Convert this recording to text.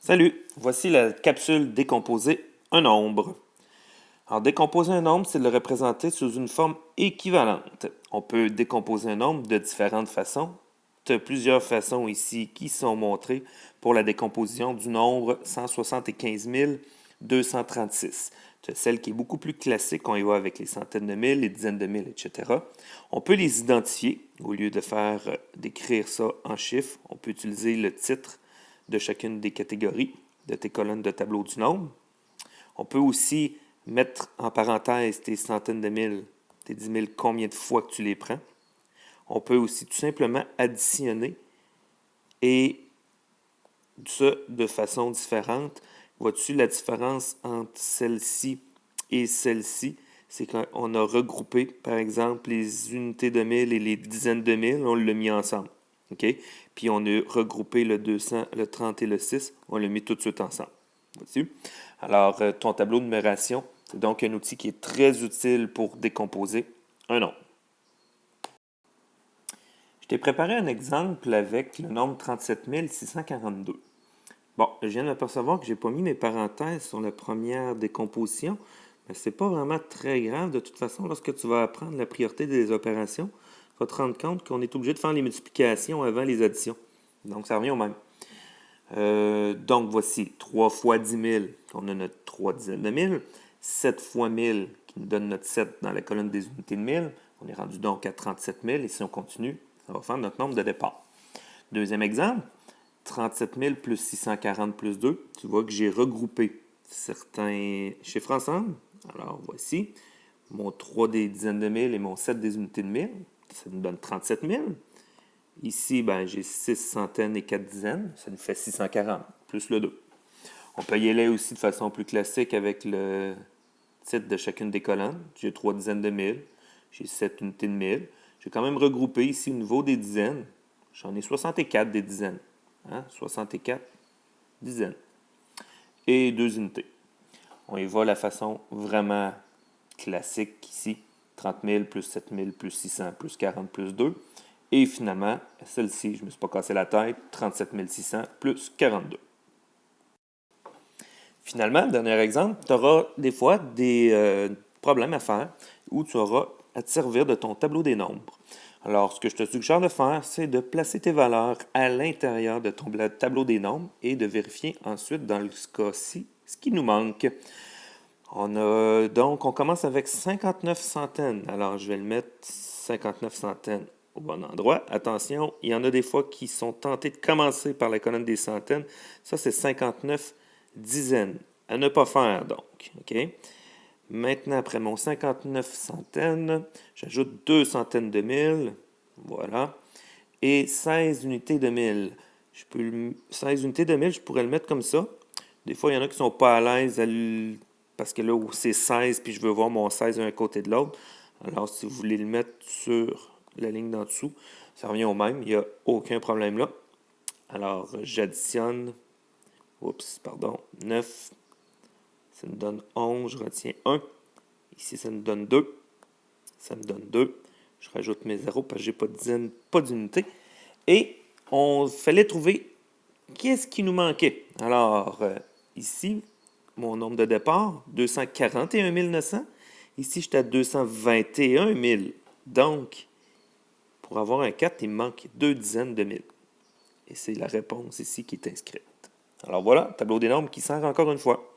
Salut, voici la capsule décomposer un nombre. Alors, décomposer un nombre, c'est de le représenter sous une forme équivalente. On peut décomposer un nombre de différentes façons. Tu as plusieurs façons ici qui sont montrées pour la décomposition du nombre 175 236. Tu as celle qui est beaucoup plus classique, on y va avec les centaines de mille, les dizaines de mille, etc. On peut les identifier. Au lieu d'écrire ça en chiffres, on peut utiliser le titre de chacune des catégories de tes colonnes de tableau du nombre. On peut aussi mettre en parenthèse tes centaines de mille, tes 10 000, combien de fois que tu les prends. On peut aussi tout simplement additionner et ça de façon différente. Vois-tu la différence entre celle-ci et celle-ci? C'est qu'on a regroupé, par exemple, les unités de mille et les dizaines de mille, on l'a mis ensemble. OK? Puis on a regroupé le 200, le 30 et le 6, on l'a mis tout de suite ensemble. Vois-tu? Alors, ton tableau de numération, c'est donc un outil qui est très utile pour décomposer un nombre. Je t'ai préparé un exemple avec le nombre 37 642. Bon, je viens de m'apercevoir que je n'ai pas mis mes parenthèses sur la première décomposition, mais ce n'est pas vraiment très grave. De toute façon, lorsque tu vas apprendre la priorité des opérations, tu vas te rendre compte qu'on est obligé de faire les multiplications avant les additions. Donc, ça revient au même. Donc, voici 3 fois 10 000, on a notre 3 dizaines de mille. 7 fois 1000, qui nous donne notre 7 dans la colonne des unités de 1000. On est rendu donc à 37 000. Et si on continue, ça va faire notre nombre de départ. Deuxième exemple, 37 000 plus 640 plus 2. Tu vois que j'ai regroupé certains chiffres ensemble. Alors, voici mon 3 des dizaines de mille et mon 7 des unités de 1000. Ça nous donne 37 000. Ici, j'ai 6 centaines et 4 dizaines. Ça nous fait 640, plus le 2. On peut y aller aussi de façon plus classique avec le titre de chacune des colonnes. J'ai 3 dizaines de mille. J'ai 7 unités de 1000. J'ai quand même regroupé ici au niveau des dizaines. J'en ai 64 des dizaines. 64 dizaines. Et 2 unités. On y va de la façon vraiment classique ici. 30 000 plus 7 000 plus 600 plus 40 plus 2. Et finalement, celle-ci, je ne me suis pas cassé la tête, 37 600 plus 42. Finalement, dernier exemple, tu auras des fois des problèmes à faire où tu auras à te servir de ton tableau des nombres. Alors, ce que je te suggère de faire, c'est de placer tes valeurs à l'intérieur de ton tableau des nombres et de vérifier ensuite, dans ce cas-ci, ce qui nous manque. On commence avec 59 centaines. Alors, je vais le mettre 59 centaines au bon endroit. Attention, il y en a des fois qui sont tentés de commencer par la colonne des centaines. Ça, c'est 59 dizaines. À ne pas faire, donc. OK? Maintenant, après mon 59 centaines, j'ajoute 2 centaines de mille. Voilà. Et 16 unités de mille. 16 unités de mille, je pourrais le mettre comme ça. Des fois, il y en a qui ne sont pas à l'aise parce que là où c'est 16, puis je veux voir mon 16 d'un côté de l'autre. Alors, si vous voulez le mettre sur la ligne d'en dessous, ça revient au même. Il n'y a aucun problème là. Alors, j'additionne. 9. Ça me donne 11. Je retiens 1. Ici, ça me donne 2. Ça me donne 2. Je rajoute mes zéros parce que je n'ai pas de dizaine, pas d'unité. Et on fallait trouver qu'est-ce qui nous manquait. Alors, ici, mon nombre de départ, 241 900. Ici, j'étais à 221 000. Donc, pour avoir un 4, il me manque 2 dizaines de mille. Et c'est la réponse ici qui est inscrite. Alors voilà, tableau des nombres qui sert encore une fois.